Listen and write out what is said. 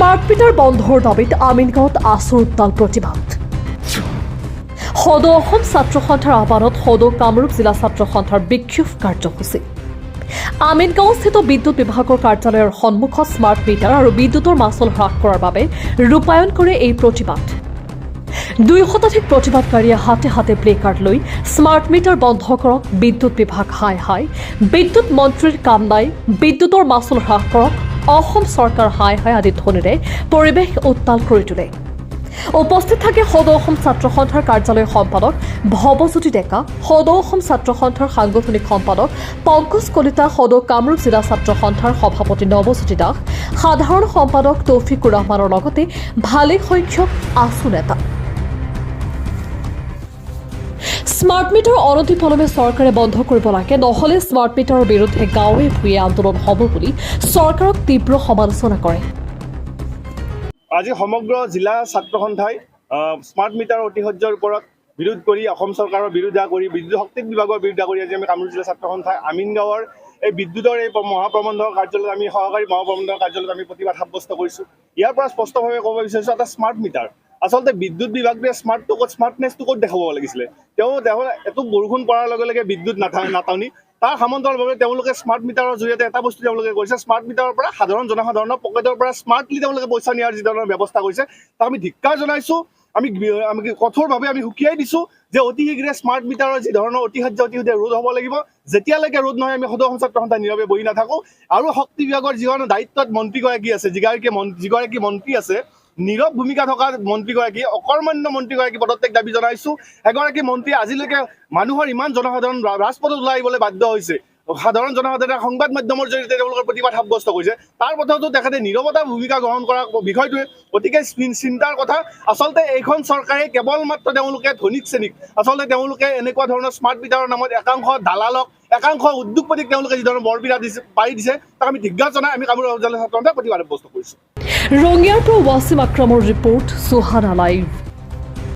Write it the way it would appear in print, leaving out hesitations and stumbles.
Smart meter বন্ধৰ দাবীত আমিনগাঁৱত আচুৰ উত্তাল প্ৰতিবাদ। সদৌ অসম ছাত্ৰ সন্থাৰ আহ্বানত সদৌ কামৰূপ জিলা ছাত্ৰ সন্থাৰ বিক্ষোভ কাৰ্যসূচী। আমিনগাঁৱস্থিত বিদ্যুৎ বিভাগৰ কাৰ্যালয়ৰ সন্মুখত স্মাৰ্ট মিটাৰ আৰু বিদ্যুতৰ মাচুল হ্ৰাস কৰাৰ বাবে ৰূপায়ণ কৰে এই প্ৰতিবাদ। 2 শতাধিক প্ৰতিবাদকাৰীয়ে হাতে হাতে প্লে কাৰ্ড লৈ স্মাৰ্ট মিটাৰ বন্ধ কৰক, বিদ্যুৎ বিভাগ হাই হাই, বিদ্যুৎ মন্ত্ৰীৰ কাম নাই, বিদ্যুতৰ মাচুল হ্ৰাস কৰক, অসম চৰকাৰ হাই হাই আদি ধ্বনিৰে পৰিৱেশ উত্তাল কৰি তোলে। উপস্থিত থাকে সদৌ অসম ছাত্ৰ সন্থাৰ কাৰ্যালয় সম্পাদক ভৱজ্যোতি ডেকা, সদৌ অসম ছাত্ৰ সন্থাৰ সাংগঠনিক সম্পাদক পংকজ কলিতা, সদৌ কামৰূপ জিলা ছাত্ৰ সন্থাৰ সভাপতি নৱজ্যোতি দাস, সাধাৰণ সম্পাদক তৌফিকুৰ ৰহমানৰ লগতে ভালে সংখ্যক আছু নেতা। স্মাৰ্ট মিটাৰ অনতিপলমে চৰকাৰে বন্ধ কৰিব লাগে, নহ'লে স্মাৰ্ট মিটাৰৰ বিৰুদ্ধে গাঁৱে ভূঞে আন্দোলন হ'ব বুলি চৰকাৰক তীব্ৰ সমালোচনা কৰে। আজি সমগ্ৰ জিলা ছাত্ৰ সন্থাই স্মাৰ্ট মিটাৰৰ অতিশয্যৰ ওপৰত বিৰোধ কৰি অসম চৰকাৰৰ বিৰোধিতা কৰি বিদ্যুৎ শক্তি বিভাগৰ বিৰোধিতা কৰি আজি আমি কামৰূপ জিলা ছাত্ৰ সন্থাই আমিনগাঁৱৰ এই বিদ্যুতৰ এই মহাপ্ৰবন্ধক কাৰ্যালয়ত আমি সহকাৰী মহাপ্ৰবন্ধক কাৰ্যালয়ত আমি প্ৰতিবাদ সাব্যস্ত কৰিছোঁ। ইয়াৰ পৰা স্পষ্টভাৱে ক'ব বিচাৰিছোঁ, এটা স্মাৰ্ট মিটাৰ আচলতে বিদ্যুৎ বিভাগটোৱে স্মাৰ্টনেছটো ক'ত দেখাব লাগিছিলে। তেওঁ এইটো বৰষুণ পৰাৰ লগে লগে বিদ্যুৎ নাটানি তাৰ সমান্তৰালভাৱে তেওঁলোকে স্মাৰ্ট মিটাৰৰ জৰিয়তে এটা বস্তু তেওঁলোকে কৰিছে, স্মাৰ্ট মিটাৰৰ পৰা সাধাৰণ জনসাধাৰণৰ পকেটৰ পৰা স্মাৰ্টলি তেওঁলোকে পইচা নিয়াৰ যি ধৰণৰ ব্যৱস্থা কৰিছে তাক আমি ধিক্কাৰ জনাইছোঁ। আমি কঠোৰভাৱে আমি সুকীয়াই দিছোঁ যে অতি শীঘ্ৰে স্মাৰ্ট মিটাৰৰ যি ধৰণৰ অতিশয্য ৰোধ হ'ব লাগিব। যেতিয়ালৈকে ৰোধ নহয় আমি সদৌ অসম ছাত্ৰ সন্থা নীৰৱে বহি নাথাকোঁ। আৰু শক্তি বিভাগৰ যিখন দায়িত্বত মন্ত্ৰীগৰাকী আছে, যিগৰাকী মন্ত্ৰী আছে, নীৰৱ ভূমিকা থকা মন্ত্ৰীগৰাকী, অকৰ্মণ্য মন্ত্ৰীগৰাকী পদত্যাগ দাবী জনাইছোঁ। এগৰাকী মন্ত্ৰী আজিলৈকে মানুহৰ ইমান জনসাধাৰণ ৰাজপথত ওলাই আহিবলৈ বাধ্য হৈছে, সাধাৰণ জনসাধাৰণে সংবাদ মাধ্যমৰ জৰিয়তে তেওঁলোকৰ প্ৰতিবাদ সাব্যস্ত কৰিছে, তাৰ পথতো তেখেতে নীৰৱতা ভূমিকা গ্ৰহণ কৰা বিষয়টোৱে অতিকে চিন্তাৰ কথা। আচলতে এইখন চৰকাৰে কেৱল মাত্ৰ তেওঁলোকে ধনিক শ্ৰেণীক আচলতে তেওঁলোকে এনেকুৱা ধৰণৰ স্মাৰ্ট মিটাৰৰ নামত একাংশ দালালক, একাংশ উদ্যোগপতিক তেওঁলোকে যি ধৰণৰ বৰপিৰা পাৰি দিছে তাক আমি ধিক্কাৰ জনাই আমি কামৰূপ জিলা ছাত্ৰ সন্থাই প্ৰতিবাদ সাব্যস্ত কৰিছোঁ। ৰঙিয়াৰ পৰা ৱাছিম আক্ৰমৰ ৰিপৰ্ট, সুহানা লাইভ।